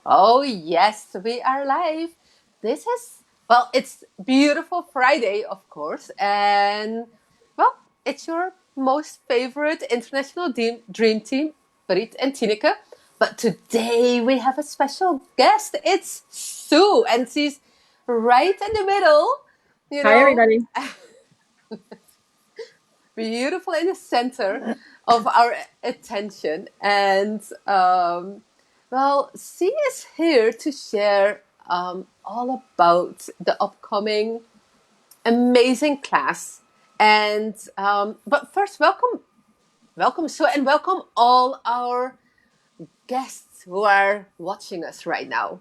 Oh, yes, we are live. This is, well, it's beautiful Friday, of course. And, well, it's your most favorite international dream team, Brit and Tineke. But today we have a special guest. It's Sue, and she's right in the middle, you Hi, know, everybody. beautiful in the center of our attention. And well, she is here to share all about the upcoming amazing class. And but first, welcome Sue, and welcome all our guests who are watching us right now.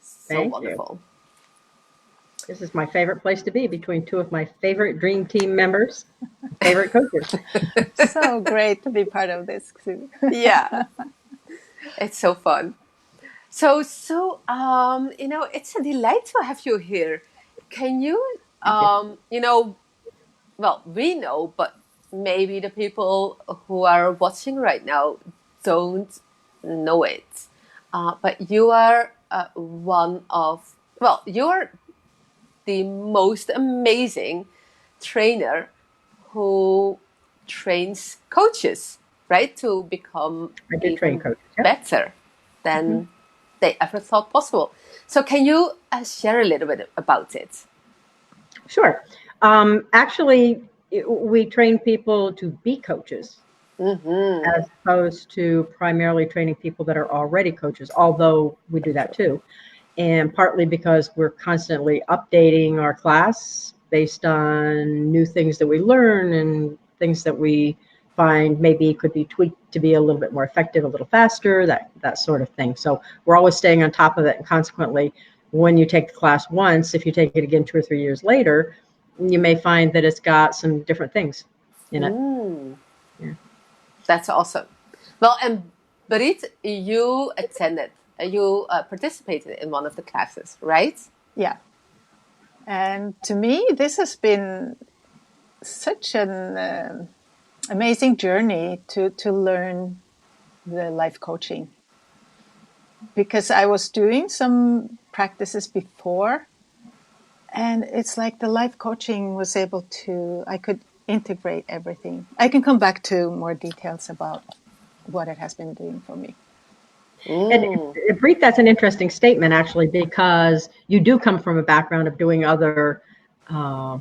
So Thank you. wonderful. This is my favorite place to be between two of my favorite dream team members, favorite coaches. So great to be part of this too. Yeah, it's so fun. So, it's a delight to have you here. Can you, Thank you. well, we know, but maybe the people who are watching right now don't know it. But you are you're the most amazing trainer who trains coaches, right? To become I do train even coaches. Yep. better hmm than they ever thought possible. So, can you share a little bit about it? Sure. Actually, we train people to be coaches Mm-hmm. as opposed to primarily training people that are already coaches, although we do that too. And partly because we're constantly updating our class based on new things that we learn and things that we find maybe could be tweaked to be a little bit more effective, a little faster, that sort of thing. So we're always staying on top of it, and consequently, when you take the class once, if you take it again 2 or 3 years later, you may find that it's got some different things in it. Mm, Yeah. that's awesome. Well, and Berit, you participated in one of the classes, right? Yeah. And to me, this has been such an amazing journey to learn the life coaching, because I was doing some practices before, and it's like the life coaching was able to, I could integrate everything. I can come back to more details about what it has been doing for me. And Mm. Preet, that's an interesting statement, actually, because you do come from a background of doing other uh,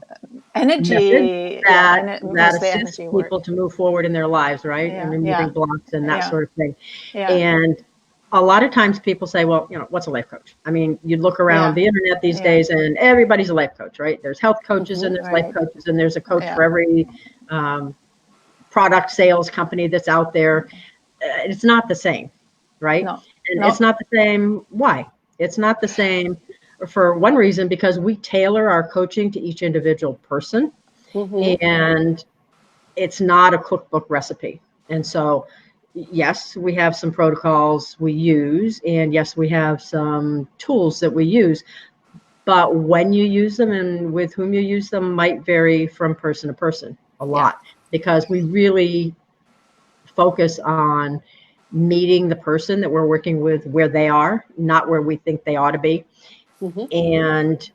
methods Energy, yeah, that and that mostly assist energy work. people to move forward in their lives, right? And Yeah, removing yeah, blocks and that yeah, sort of thing. yeah, And a lot of times people say, well, what's a life coach? I mean, you look around yeah, the internet these yeah, days and everybody's a life coach, right? There's health coaches Mm-hmm. and there's life right, coaches and there's a coach yeah, for every um, product sales company that's out there. It's not the same, right? no, And it's no, not the same. Why? It's not the same for one reason, because we tailor our coaching to each individual person, Mm-hmm. and it's not a cookbook recipe. And so, yes, we have some protocols we use, and yes, we have some tools that we use, but when you use them and with whom you use them might vary from person to person a Yeah. lot, because we really focus on meeting the person that we're working with where they are, not where we think they ought to be, Mm-hmm. and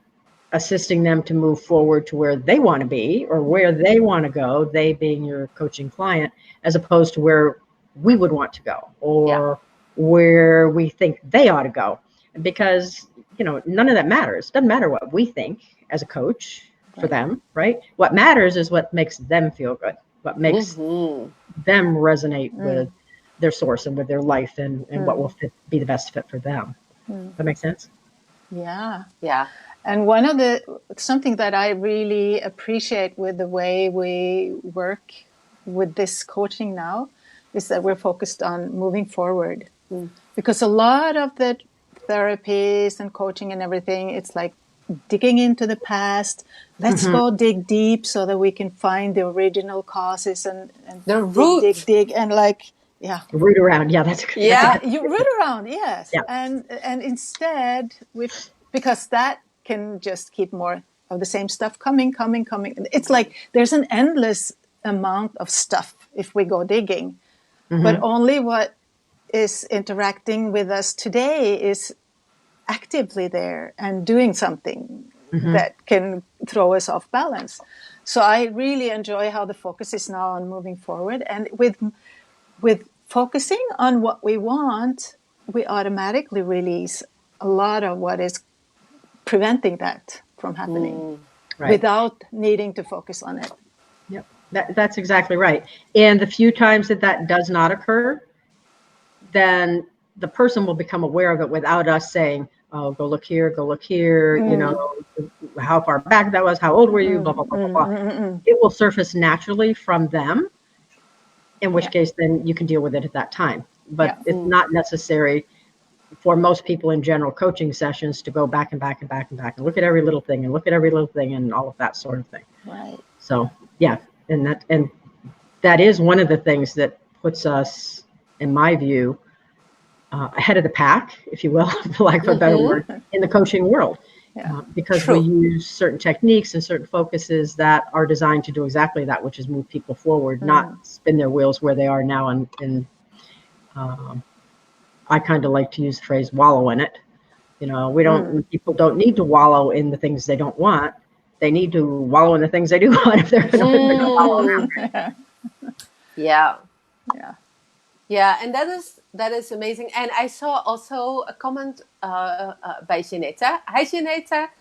assisting them to move forward to where they want to be or where they want to go, they being your coaching client, as opposed to where we would want to go Yeah. or where we think they ought to go. Because, none of that matters. It doesn't matter what we think as a coach for right. them, right? What matters is what makes them feel good, what makes Mm-hmm. them resonate with Mm, their source and with their life, and what will mm, be the best fit for them. mm. That makes sense? Yeah. Yeah. And something that I really appreciate with the way we work with this coaching now is that we're focused on moving forward. Mm. Because a lot of the therapies and coaching and everything, it's like digging into the past. Let's Mm-hmm. go dig deep so that we can find the original causes and The dig, root. dig, dig. And like, yeah, Root around. Yeah, that's a Yeah. yeah, good. you root around, yes. Yeah. And instead, because that can just keep more of the same stuff coming. It's like there's an endless amount of stuff if we go digging, but Mm-hmm. only what is interacting with us today is actively there and doing something that can throw us off balance. So I really enjoy how the focus is now on moving forward. And with focusing on what we want, we automatically release a lot of what is preventing that from happening without needing to focus on it. Yep, that's exactly right. And the few times that does not occur, then the person will become aware of it without us saying, oh, go look here, you know, how far back that was, how old were you, blah, blah, blah, blah, blah. It will surface naturally from them, in which case then you can deal with it at that time. But it's not necessary for most people in general coaching sessions to go back and back and back and back and look at every little thing and look at every little thing and all of that sort of thing. Right. So, yeah, and that is one of the things that puts us, in my view, ahead of the pack, if you will, for lack of a better word, in the coaching world. Because we use certain techniques and certain focuses that are designed to do exactly that, which is move people forward, not spin their wheels where they are now. And I kind of like to use the phrase wallow in it. You know, people don't need to wallow in the things they don't want. They need to wallow in the things they do want if they're going to wallow around. Yeah. Yeah. Yeah, and that is amazing. And I saw also a comment by Jeanette. Hi, Jeanette.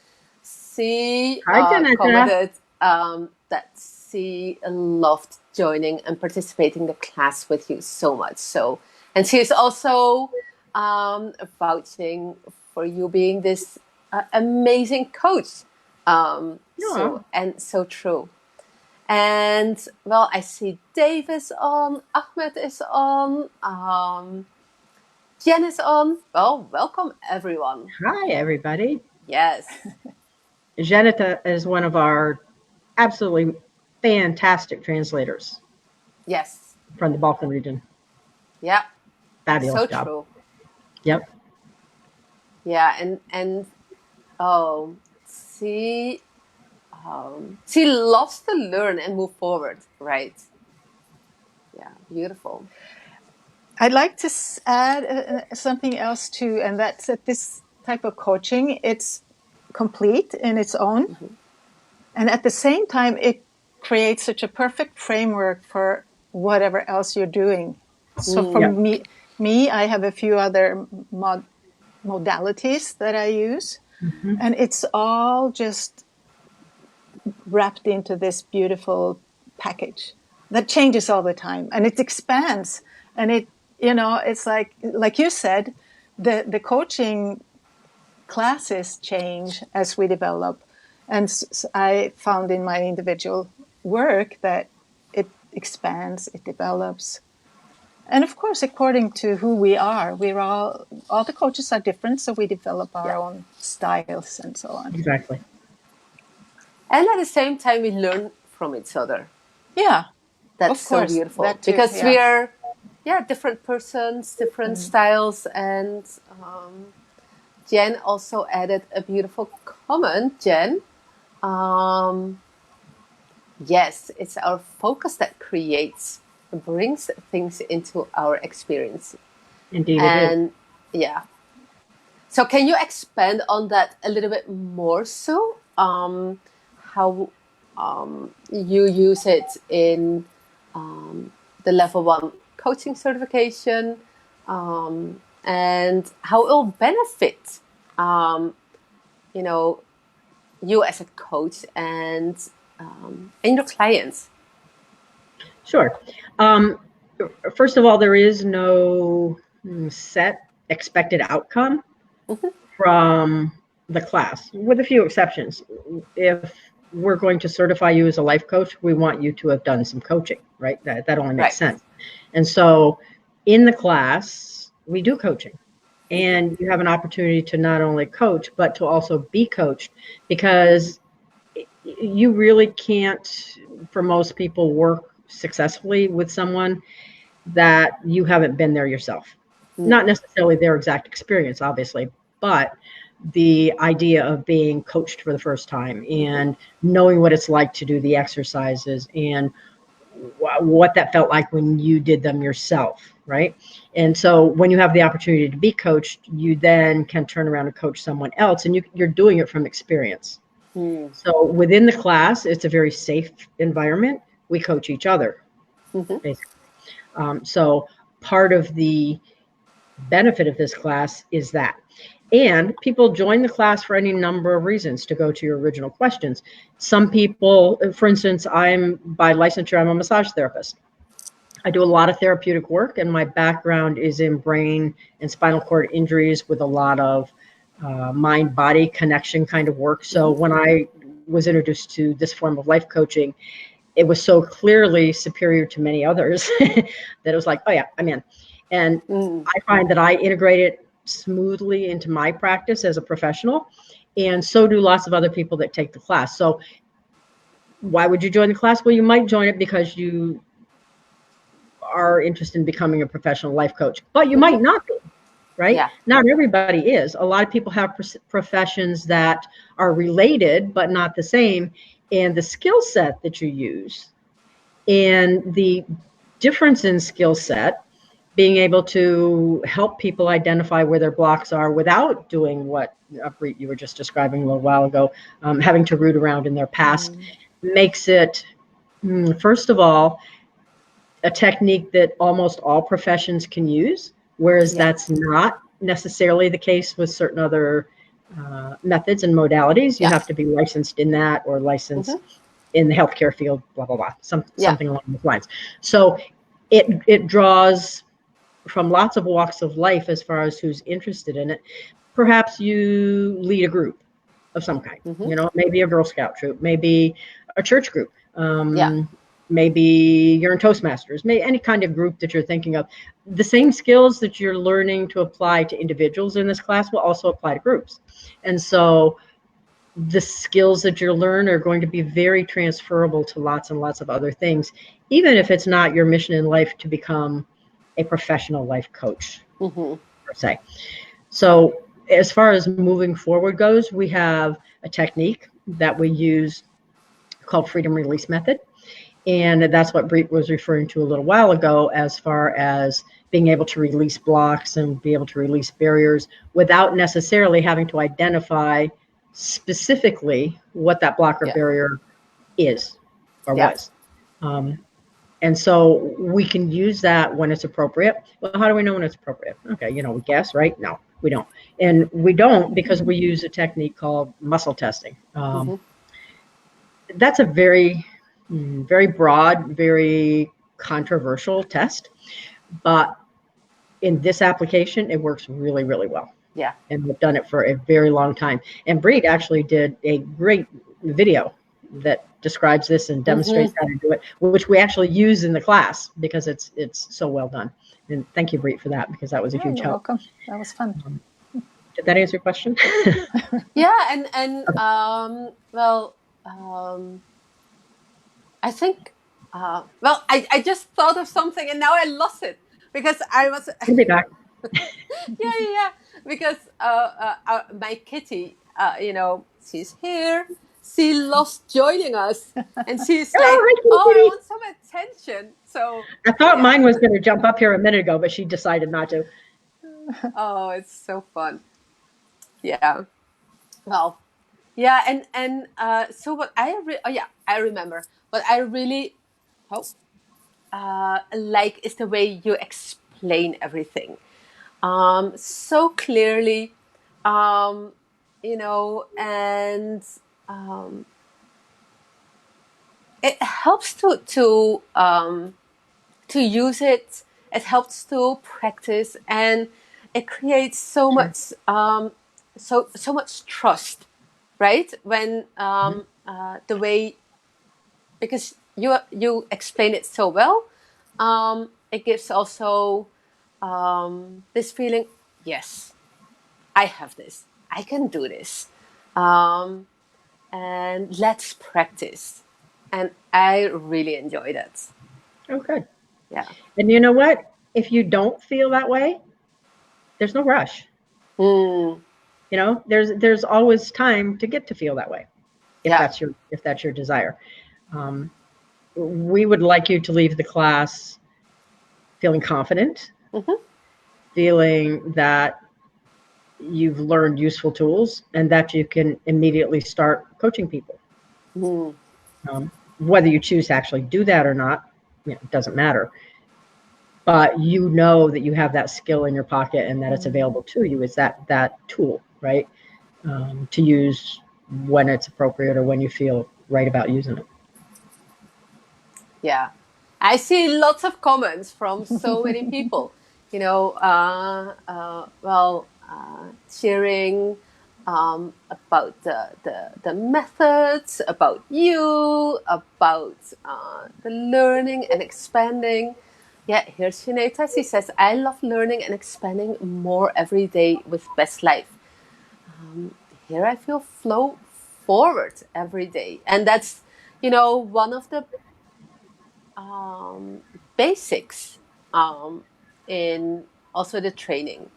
She commented that she loved joining and participating in the class with you so much. So, and she is also vouching for you being this amazing coach. So true. And well, I see Dave is on, Ahmed is on, Jen is on. Well, welcome everyone. Hi, everybody. Yes. Jeanette is one of our absolutely fantastic translators. Yes. From the Balkan region. Yeah. Fabulous so job. True. Yep. Yeah, and she loves to learn and move forward, right? Yeah, beautiful. I'd like to add something else too, and that's that this type of coaching, it's complete in its own. And at the same time, it creates such a perfect framework for whatever else you're doing. So for me, I have a few other modalities that I use, and it's all just wrapped into this beautiful package that changes all the time, and it expands, and it, you know, it's like you said, the coaching classes change as we develop, and I found in my individual work that it expands, it develops, and of course, according to who we are, we're all the coaches are different, so we develop our own styles and so on. Exactly. And at the same time, we learn from each other. Yeah. That's so beautiful. That too, because we are, different persons, different styles. And Jen also added a beautiful comment, Jen. Yes, it's our focus that creates, brings things into our experience. Indeed, and it is. Yeah. So can you expand on that a little bit more so? How you use it in the level 1 coaching certification, and how it will benefit you as a coach and your clients. Sure. First of all, there is no set expected outcome from the class, with a few exceptions. If we're going to certify you as a life coach, we want you to have done some coaching, right? That only makes sense. And so in the class, we do coaching. And you have an opportunity to not only coach, but to also be coached, because you really can't, for most people, work successfully with someone that you haven't been there yourself. Not necessarily their exact experience, obviously, but the idea of being coached for the first time and knowing what it's like to do the exercises and what that felt like when you did them yourself. right? And so when you have the opportunity to be coached, you then can turn around and coach someone else, and you're doing it from experience. So within the class, it's a very safe environment. We coach each other, basically. So part of the benefit of this class is that. And people join the class for any number of reasons, to go to your original questions. Some people, for instance, by licensure, I'm a massage therapist. I do a lot of therapeutic work, and my background is in brain and spinal cord injuries with a lot of mind-body connection kind of work. So when I was introduced to this form of life coaching, it was so clearly superior to many others that it was like, oh yeah, I'm in. And I find that I integrate it smoothly into my practice as a professional, and so do lots of other people that take the class. So why would you join the class? Well, you might join it because you are interested in becoming a professional life coach, but you might not be, right? Yeah. Not everybody is. A lot of people have professions that are related but not the same, and the skill set that you use and the difference in skill set, being able to help people identify where their blocks are without doing what you were just describing a little while ago, having to root around in their past, makes it, first of all, a technique that almost all professions can use, whereas that's not necessarily the case with certain other methods and modalities. You have to be licensed in that, or licensed in the healthcare field, blah, blah, blah, something along those lines. So it draws from lots of walks of life as far as who's interested in it. Perhaps you lead a group of some kind, maybe a Girl Scout troop, maybe a church group. Maybe you're in Toastmasters, maybe any kind of group that you're thinking of. The same skills that you're learning to apply to individuals in this class will also apply to groups. And so the skills that you learn are going to be very transferable to lots and lots of other things, even if it's not your mission in life to become a professional life coach, per se. So as far as moving forward goes, we have a technique that we use called freedom release method. And that's what Breet was referring to a little while ago, as far as being able to release blocks and be able to release barriers without necessarily having to identify specifically what that block or barrier is or was. And so we can use that when it's appropriate. Well, how do we know when it's appropriate? Okay, we guess, right? No, we don't. And we don't because we use a technique called muscle testing. That's a very broad, very controversial test, but in this application, it works really, really well. Yeah. And we've done it for a very long time. And Breed actually did a great video that describes this and demonstrates how to do it, which we actually use in the class because it's so well done. And thank you, Breed, for that, because that was a huge You're help. welcome. That was fun. Did that answer your question? Yeah, and I think, I just thought of something and now I lost it because I was. I'll be back. Yeah. Because my kitty, she's here. She lost joining us, and she's like, "Oh, I want some attention." So I thought mine was going to jump up here a minute ago, but she decided not to. Oh, it's so fun. Yeah. Well, yeah, and so what I remember. What I really like is the way you explain everything so clearly, and it helps to use it. It helps to practice, and it creates so much so much trust, right? When the way, because you explain it so well, it gives also this feeling. Yes, I have this. I can do this, and let's practice. And I really enjoy that. Oh, good. Yeah. And you know what? If you don't feel that way, there's no rush. There's always time to get to feel that way, if that's your desire. We would like you to leave the class feeling confident, feeling that you've learned useful tools and that you can immediately start coaching people. Whether you choose to actually do that or not, it doesn't matter. But you know that you have that skill in your pocket and that it's available to you. It's that tool, right? To use when it's appropriate or when you feel right about using it. Yeah. I see lots of comments from so many people, sharing about the methods, about you, about the learning and expanding. Yeah, here's Shineta. She says, I love learning and expanding more every day with Best Life. Here I feel flow forward every day. And that's, one of the basics in also the training,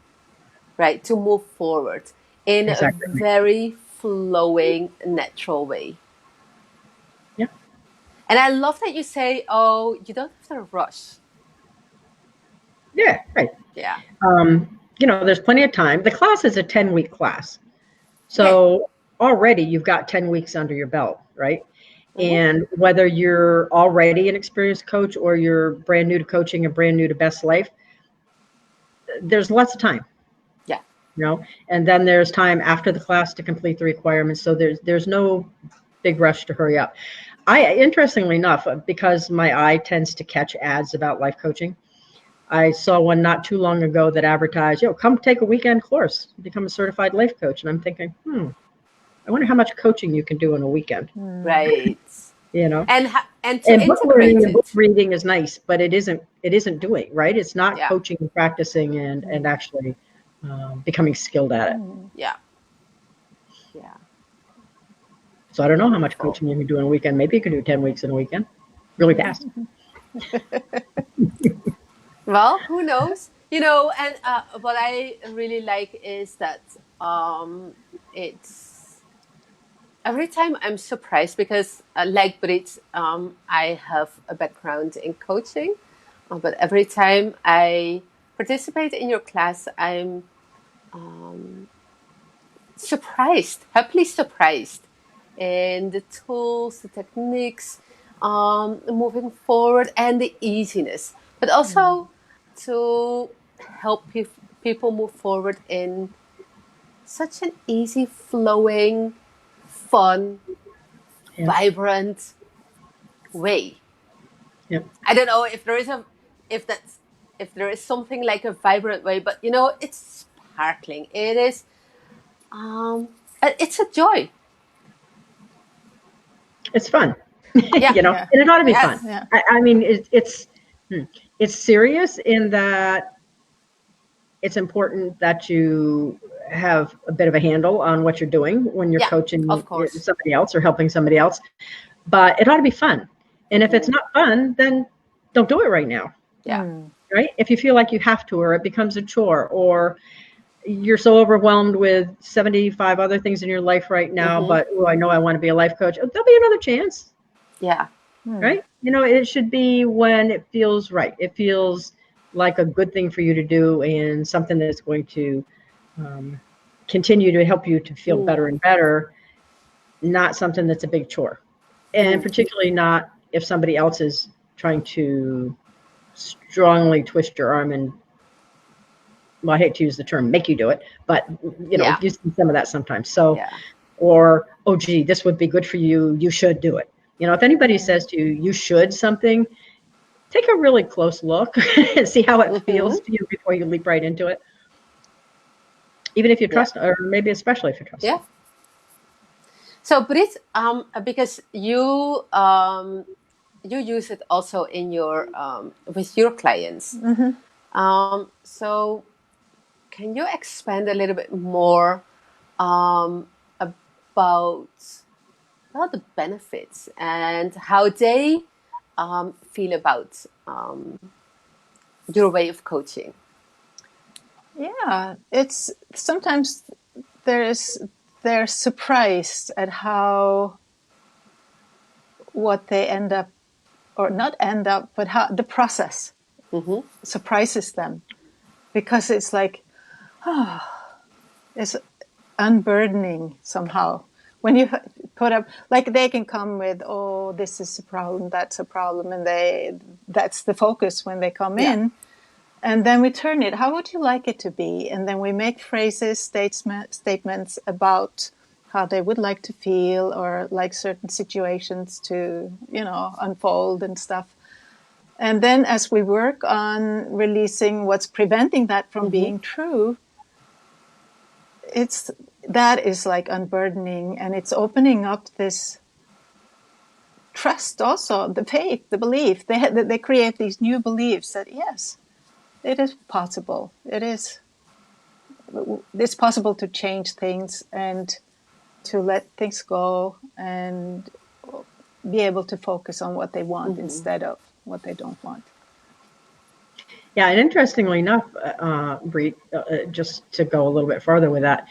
right? To move forward in a Exactly. very flowing, natural way. Yeah. And I love that you say, oh, you don't have to rush. Yeah, right. Yeah. There's plenty of time. The class is a 10-week class. So already you've got 10 weeks under your belt, right? And whether you're already an experienced coach or you're brand new to coaching and brand new to Best Life, there's lots of time. Yeah. And then there's time after the class to complete the requirements. So there's no big rush to hurry up. Interestingly enough, because my eye tends to catch ads about life coaching, I saw one not too long ago that advertised, come take a weekend course, become a certified life coach. And I'm thinking, I wonder how much coaching you can do in a weekend. Right. And to And book integrate learning and book it. reading is nice, but it isn't doing, right? It's not Yeah. coaching and practicing and actually becoming skilled at it. Yeah. Yeah. So I don't know how much Wonderful. coaching you can do in a weekend. Maybe you can do 10 weeks in a weekend really fast. Well, who knows? And what I really like is that it's every time I'm surprised because, like Brit, I have a background in coaching, but every time I participate in your class, I'm surprised, happily surprised, in the tools, the techniques, moving forward, and the easiness, but also to help people move forward in such an easy, flowing, fun, vibrant way. Yep. I don't know if there is if there is something like a vibrant way, but it's sparkling. It is it's a joy. It's fun, Yeah. and it ought to be Yes. fun. Yeah. I mean, it's serious in that it's important that you have a bit of a handle on what you're doing when you're Yeah, coaching of course. somebody else or helping somebody else. But it ought to be fun. And if it's not fun, then don't do it right now. Yeah. Right? If you feel like you have to, or it becomes a chore, or you're so overwhelmed with 75 other things in your life right now, but I know I want to be a life coach. There'll be another chance. Yeah. Right? It should be when it feels right. It feels like a good thing for you to do and something that's going to continue to help you to feel better and better, not something that's a big chore. And particularly not if somebody else is trying to strongly twist your arm and, well, I hate to use the term make you do it, but you see some of that sometimes. So, or, oh, gee, this would be good for you. You should do it. If anybody says to you, you should something, take a really close look and see how it feels to you before you leap right into it. Even if you trust, or maybe especially if you trust. Yeah. So, Brit, because you use it also in your with your clients. So, can you expand a little bit more about the benefits and how they feel about your way of coaching? Yeah, it's sometimes they're surprised at how what they end up, or not end up, but how the process surprises them. because it's like, it's unburdening somehow. When you put up, like they can come with, oh, this is a problem, that's a problem, and that's the focus when they come in. And then we turn it, how would you like it to be? And then we make phrases, statements about how they would like to feel or like certain situations to, unfold and stuff. And then as we work on releasing what's preventing that from being true, that is like unburdening, and it's opening up this trust also, the faith, the belief. They create these new beliefs that, yes, it is possible. It's possible to change things and to let things go and be able to focus on what they want instead of what they don't want. Yeah, and interestingly enough, Bree, just to go a little bit farther with that,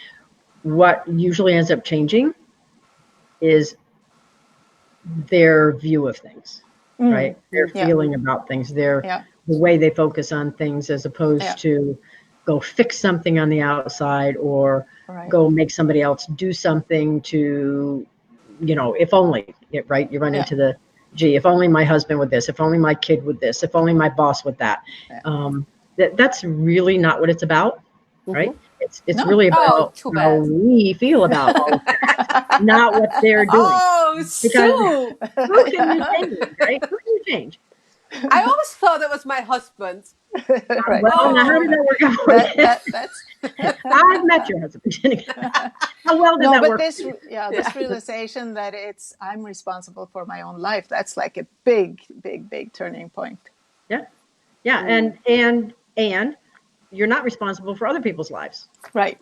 what usually ends up changing is their view of things, right? Their feeling about things, the way they focus on things, as opposed to go fix something on the outside or go make somebody else do something to, if only, right? You run into the, gee, if only my husband would this, if only my kid would this, if only my boss would that. That's really not what it's about, right? It's really about how we feel about all of that, not what they're doing. Oh, Sue! Who can you change, right? Who can you change? I always thought it was my husband. Right. Well, now how did that work out? That's I've met your husband. How well did that work? This realization that I'm responsible for my own life, that's like a big, big, big turning point. Yeah, and you're not responsible for other people's lives. Right.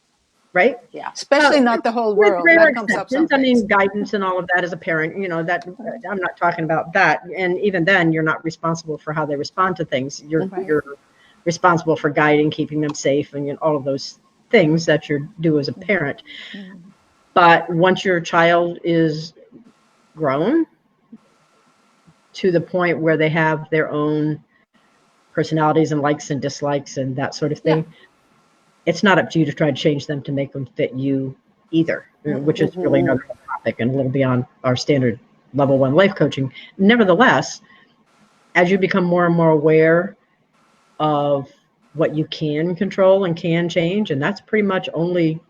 Yeah. Especially not the whole world. With That comes up sometimes. I mean, guidance and all of that as a parent, that I'm not talking about that. And even then, you're not responsible for how they respond to things. You're responsible for guiding, keeping them safe, and all of those things that you do as a parent. But once your child is grown to the point where they have their own personalities and likes and dislikes and that sort of thing, it's not up to you to try to change them to make them fit you either, which is really another topic and a little beyond our standard level 1 life coaching. Nevertheless, as you become more and more aware of what you can control and can change, and that's pretty much only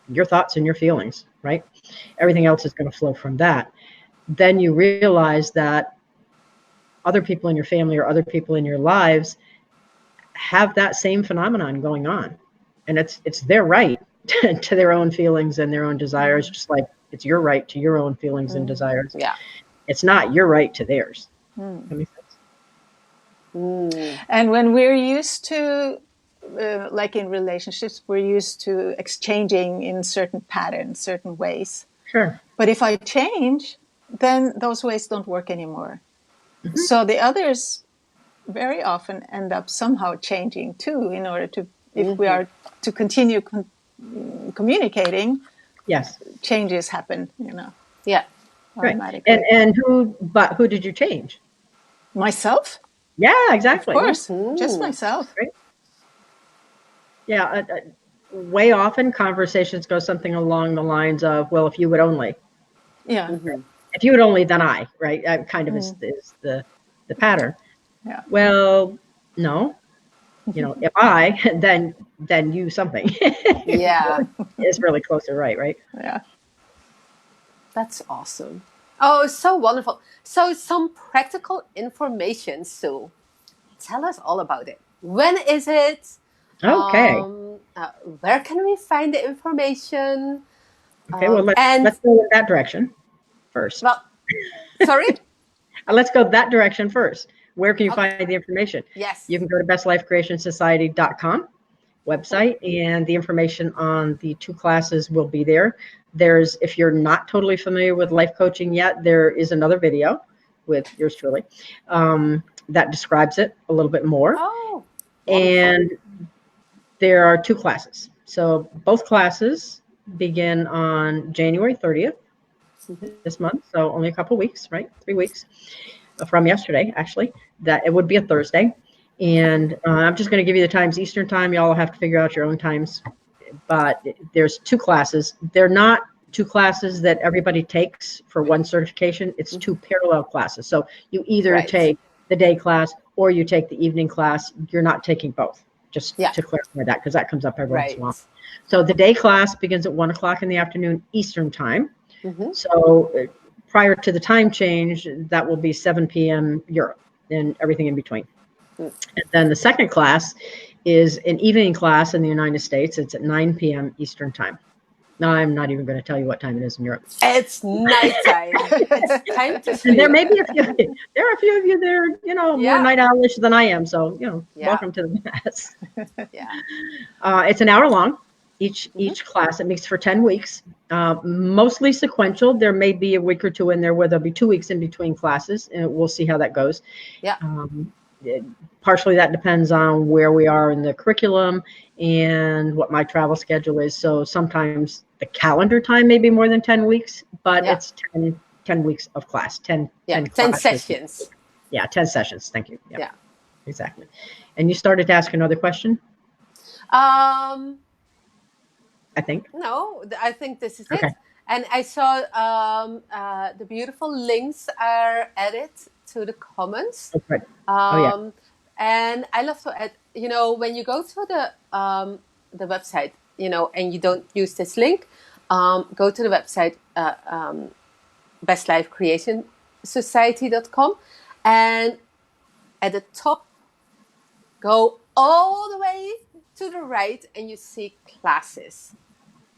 your thoughts and your feelings, right? Everything else is going to flow from that. Then you realize that other people in your family or other people in your lives have that same phenomenon going on. And it's their right to their own feelings and their own desires, just like it's your right to your own feelings and desires. Yeah. It's not your right to theirs. That makes sense? And when we're used to, like in relationships, we're used to exchanging in certain patterns, certain ways. Sure. But if I change, then those ways don't work anymore. So the others very often end up somehow changing too, in order to, if we are to continue communicating, changes happen, Yeah. automatically. Right. And who did you change? Myself? Yeah, exactly. Of course, just myself. Right. Yeah, way often conversations go something along the lines of, well, if you would only. Yeah. If you would only, then I, right? Kind of is the pattern. Yeah. Well, no. If I, then you something. Yeah. It's really close to right? Yeah. That's awesome. Oh, so wonderful. So some practical information, Sue. Tell us all about it. When is it? Okay. Where can we find the information? Okay, well, let's go in that direction first. Well, sorry? Let's go that direction first. Where can you find the information? Yes. You can go to bestlifecreationsociety.com website, and the information on the 2 classes will be there. There's, if you're not totally familiar with life coaching yet, there is another video with yours truly that describes it a little bit more. Oh, wonderful. And there are 2 classes. So both classes begin on January 30th this month. So only a couple weeks, right? 3 weeks from yesterday, actually. That it would be a Thursday. And I'm just going to give you the times. Eastern time, y'all have to figure out your own times. But there's 2 classes. They're not 2 classes that everybody takes for one certification. It's 2 parallel classes. So you either take the day class or you take the evening class. You're not taking both, just to clarify that, because that comes up every once in a while. So the day class begins at 1 o'clock in the afternoon Eastern time. So prior to the time change, that will be 7 p.m. Europe and everything in between. And then the second class is an evening class in the United States. It's at 9 p.m. Eastern time. Now, I'm not even going to tell you what time it is in Europe. It's nighttime. It's time to sleep. And there may be a few. There are a few of you that are, more night owlish than I am. So, welcome to the mess. It's an hour long. Each class. It meets for 10 weeks. Mostly sequential. There may be a week or 2 in there where there'll be 2 weeks in between classes, and we'll see how that goes. Partially that depends on where we are in the curriculum and what my travel schedule is. So sometimes the calendar time may be more than 10 weeks, but it's 10 weeks of class, 10 sessions. Yeah, 10 sessions. Thank you. Yeah, exactly. And you started to ask another question? I think. No, I think this is it. And I saw the beautiful links are added to the comments. And I love to add, when you go to the website, and you don't use this link, go to the website, bestlifecreationsociety.com, and at the top, go all the way to the right, and you see classes.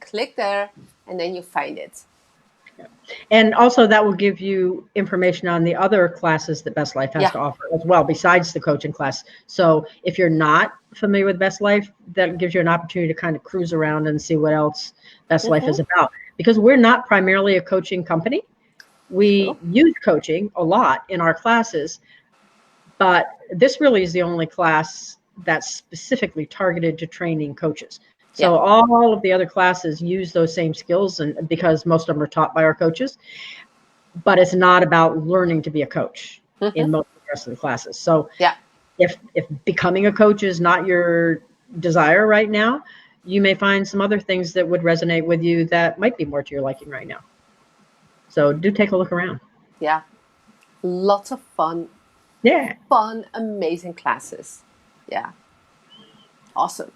Click there, and then you find it. And also that will give you information on the other classes that Best Life has to offer as well, besides the coaching class. So if you're not familiar with Best Life, that gives you an opportunity to kind of cruise around and see what else Best Life is about. Because we're not primarily a coaching company. We use coaching a lot in our classes, but this really is the only class that's specifically targeted to training coaches. So all of the other classes use those same skills, and because most of them are taught by our coaches, but it's not about learning to be a coach in most of the rest of the classes. So if becoming a coach is not your desire right now, you may find some other things that would resonate with you that might be more to your liking right now. So do take a look around. Yeah. Lots of fun. Yeah. Fun, amazing classes. Yeah. Awesome.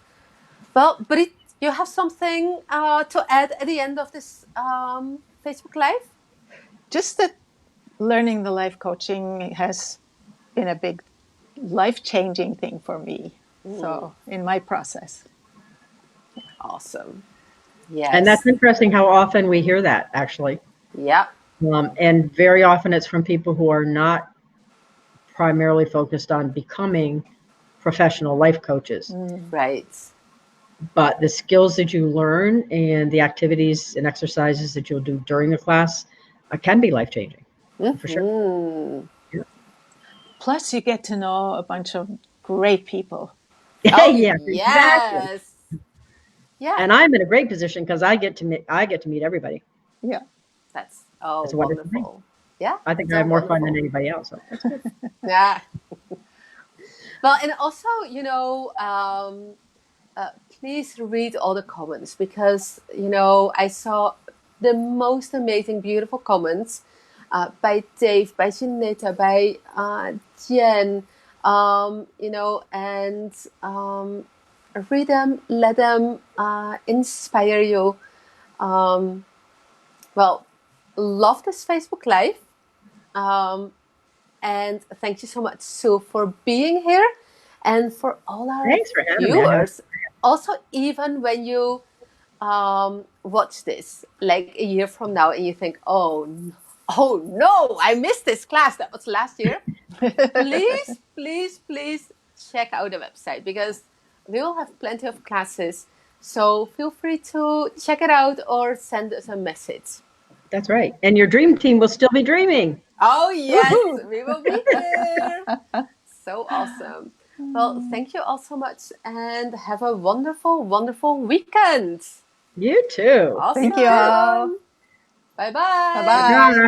Well, Brit, you have something to add at the end of this Facebook Live? Just that learning the life coaching has been a big life-changing thing for me. So in my process. Awesome. Yes. And that's interesting how often we hear that, actually. Yeah. And very often it's from people who are not primarily focused on becoming professional life coaches. Right. But the skills that you learn and the activities and exercises that you'll do during the class can be life-changing, for sure. Yeah. Plus, you get to know a bunch of great people. Exactly. Yeah. And I'm in a great position because I get to meet everybody. Yeah. That's wonderful. Yeah. I think I have more fun than anybody else. So that's good. Yeah. Well, and also, please read all the comments because, I saw the most amazing, beautiful comments by Dave, by Janetta, by Jen, and read them, let them inspire you. Well, love this Facebook Live. And thank you so much, Sue, for being here and for all our viewers. Also, even when you watch this like a year from now and you think, oh no, I missed this class. That was last year. please check out the website because we will have plenty of classes. So feel free to check it out or send us a message. That's right. And your dream team will still be dreaming. Oh, yes, we will be here. So awesome. Well, thank you all so much and have a wonderful, wonderful weekend. You too. Awesome. Thank you all. Bye-bye. Bye-bye. Bye.